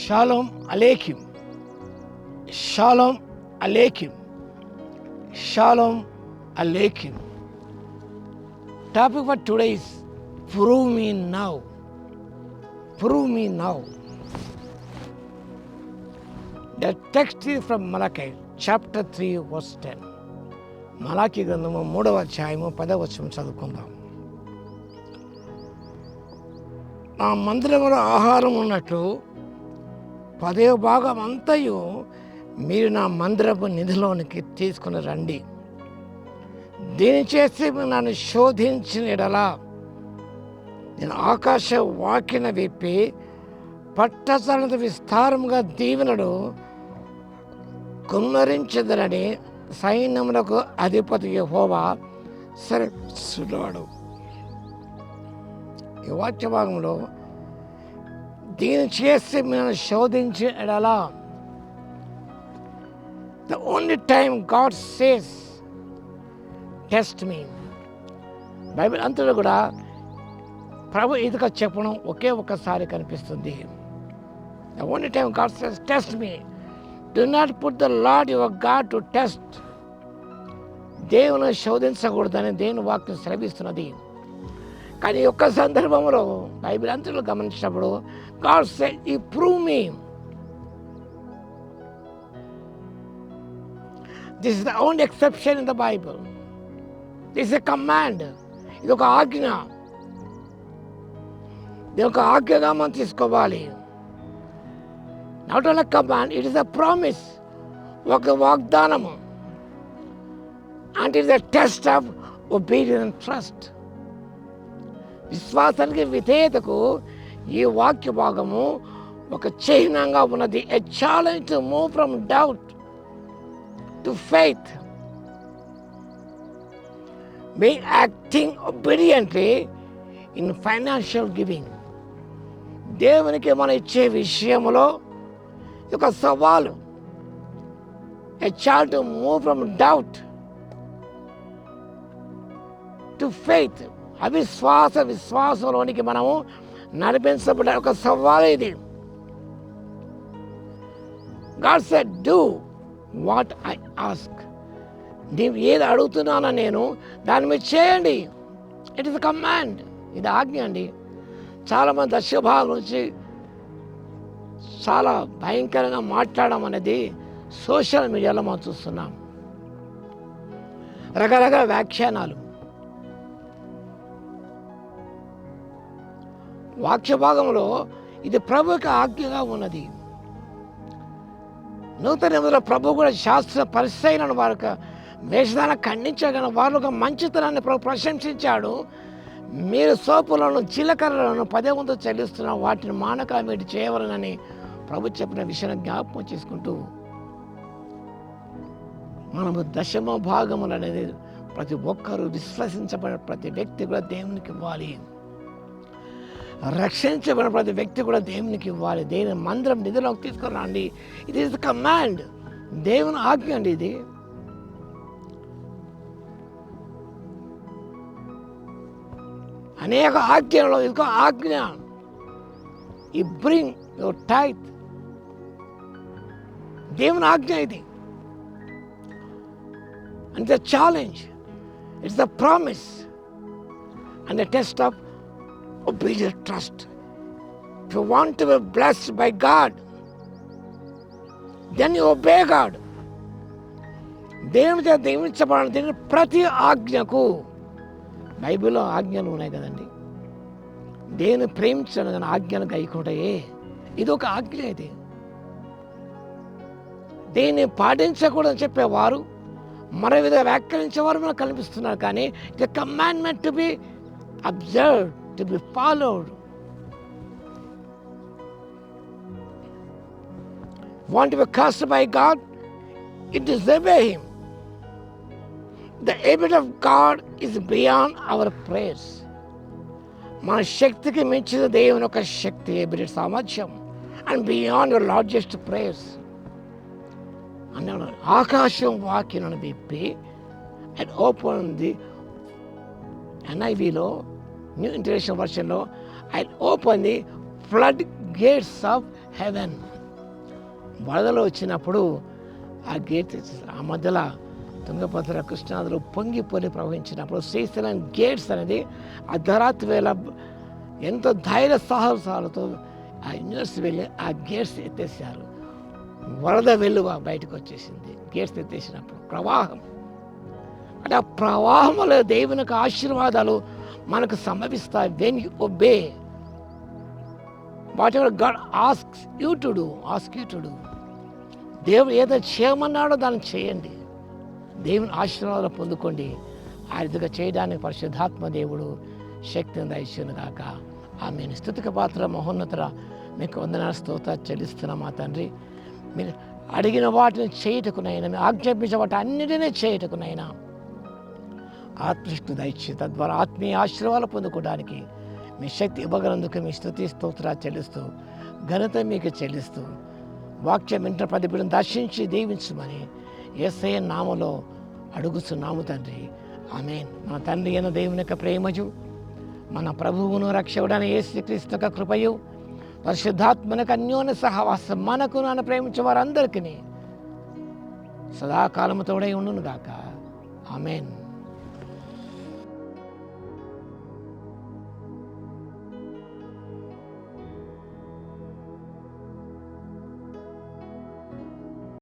Shalom Aleichem. Shalom Aleichem. Shalom Aleichem. Topic for today is prove me now. Prove me now. The text is from Malachi chapter 3 verse 10. మలాకి గ్రంథము 3వ అధ్యాయము 10వ వచనం చదువుకుందాం. నా మందిరంలో ఆహారం ఉన్నట్లు 10వ భాగం అంతయు మీరు నా మందిరపు నిధిలోనికి తీసుకుని రండి. దీని చేసి నన్ను శోధించిన ఎడలా నేను ఆకాశ వాకిన విప్పి పట్టసరణ విస్తారముగా దీవెనలు కుమ్మరించదనని సైన్యములకు అధిపతి యెహోవా సెలవిస్తున్నాడు. ఈ వాక్య భాగంలో దీన్ని చేసి మేము శోధించే ఎడలా, the only time God says test me. Bible అంతలో కూడా ప్రభు ఇదిగా చెప్పడం ఒకే ఒక్కసారి కనిపిస్తుంది. The only time God says test me. Do not put the Lord your God to test. దేవుని శోధించకూడదని దేవుని వాక్యం సెలవిస్తున్నది. కానీ ఒక్క సందర్భంలో బైబిల్ అంతలో గమనించినప్పుడు God said, "You prove me." This is the only exception in the Bible. This is a command. ఇది ఒక ఆజ్ఞ. ఇది ఒక ఆజ్ఞగా మనం తీసుకోవాలి. Not only a command, it is a promise. ఒక వాగ్దానము. And it is a test of obedience and trust. విశ్వాసానికి విధేయతకు ఈ వాక్య భాగము ఒక చిహ్నంగా ఉన్నది. A challenge to move from doubt to faith. Be acting obediently in financial giving. దేవునికి మనం ఇచ్చే విషయంలో ఒక సవాలు. A challenge to move from doubt to faith. విశ్వాసంలోనికి మనము నడిపించబడే ఒక సవాలు ఇది. God said, "Do what I ask." నీవు ఏది అడుగుతున్నానో నేను దాన్ని మీరు చేయండి. It is command. ఇది ఆజ్ఞ అండి. చాలామంది దశభాగం నుంచి చాలా భయంకరంగా మాట్లాడడం అనేది సోషల్ మీడియాలో మనం చూస్తున్నాం. రకరకాల వ్యాఖ్యానాలు. వాక్య భాగంలో ఇది ప్రభుకి ఆజ్ఞగా ఉన్నది. నూతన నిబంధనలో ప్రభు కూడా శాస్త్ర పరిశైలను వారి వేషధాన్ని ఖండించగల వారు ఒక మంచితనాన్ని ప్రభు ప్రశంసించాడు. మీరు సోపులను జీలకర్రలను 10 వంతు చెల్లిస్తున్న వాటిని మానక మీరు చేయవలనని ప్రభు చెప్పిన విషయాన్ని జ్ఞాపకం చేసుకుంటూ మనము దశమ భాగములు అనేది ప్రతి ఒక్కరూ విశ్వసించబడిన ప్రతి వ్యక్తి కూడా దేవునికి ఇవ్వాలి. రక్షించబడిన ప్రతి వ్యక్తి కూడా దేవునికి ఇవ్వాలి. దేవుని మందిరం నిధిలోకి తీసుకురండి. ఇది ఇస్ కమాండ్. దేవుని ఆజ్ఞ అండి ఇది. అనేక ఆజ్ఞలో ఇదిగో ఆజ్ఞ. ఈ బ్రింగ్ యువర్ టైత్. దేవుని ఆజ్ఞ ఇది. And the challenge, it's the promise and the test of obedient trust. If you want to be blessed by God, then you obey God. దేవుని చేత దీవించబడాలని ప్రతి ఆజ్ఞకు బైబిల్లో ఆజ్ఞలు ఉన్నాయి కదండి. దేవుని ప్రేమించడం ఆజ్ఞలు గైకుంటాయే. ఇది ఒక ఆజ్ఞ. ఇది దీన్ని పాటించకూడదని చెప్పేవారు మరో విధంగా వ్యాఖ్యానించేవారు మనకు కనిపిస్తున్నారు. కానీ ఇది commandment to be observed, to be followed. Want to be cursed by God? It disobey Him. The ability of God is beyond our prayers. మన శక్తికి మించిన దేవుని యొక్క శక్తి, ఎబిలిటీ, సామర్థ్యం, and beyond your largest prayers అన్నాడు. ఆకాశం వాక్యను విప్పి అండ్ ఓపెన్ ది NIVలో న్యూ ఇంటర్నేషనల్ వర్షన్లో, I open the floodgates of heaven. వరదలు వచ్చినప్పుడు ఆ గేట్ తెచ్చేసారు. ఆ మధ్యలో తుంగభద్ర కృష్ణాదులు పొంగి ప్రవహించినప్పుడు శ్రీశైలం గేట్స్ అనేది అర్ధరాత్రి వేళ ఎంతో ధైర్య సాహసాలతో ఆ ఇంజనీర్స్ వెళ్ళి ఆ గేట్స్ ఎత్తేసారు. వరద వెల్లువ బయటకు వచ్చేసింది. గేట్స్ ఎత్తేసినప్పుడు ప్రవాహం అంటే ఆ ప్రవాహంలో దేవుని యొక్క ఆశీర్వాదాలు మనకు సంభవిస్తాయి. When you obey what ever God asks you to do. దేవుడు ఏదో చేయమన్నాడో దాన్ని చేయండి. దేవుని ఆశీర్వాదాలు పొందుకోండి. ఆ విధంగా చేయడానికి పరిశుద్ధాత్మ దేవుడు శక్తిని దయచేయును గాక. ఆమేన్. స్తుతికి పాత్ర మహోన్నతుడ మీకు వందనాలు స్తోత్రాలు చెల్లిస్తున్నాం మా తండ్రి. మీరు అడిగిన వాటిని చేయుటకునైనా, మీరు ఆజ్ఞాపించిన వాటి అన్నిటినీ చేయుటకునైనా ఆత్మశక్తి దయచి తద్వారా ఆత్మీయ ఆశీర్వాదాలు పొందుకోవడానికి మీ శక్తి ఇవ్వగలందుకు మీ స్తుతి స్తోత్రాలు చెల్లిస్తూ ఘనత మీకు చెల్లిస్తూ వాక్యం వెంట ప్రతి బిడ్డను దర్శించి దీవించమని యేసయ్య నామములో అడుగుతున్నాము తండ్రి. ఆమేన్. మన తండ్రి అయిన దేవుని యొక్క ప్రేమజు, మన ప్రభువును రక్షకుడైన యేసుక్రీస్తు యొక్క కృపయు, పరిశుద్ధాత్మనకు అన్యోన్య సహవాసం మనకు నన్ను ప్రేమించే వారందరికీ సదాకాలము తోడై ఉండును గాక. ఆమేన్.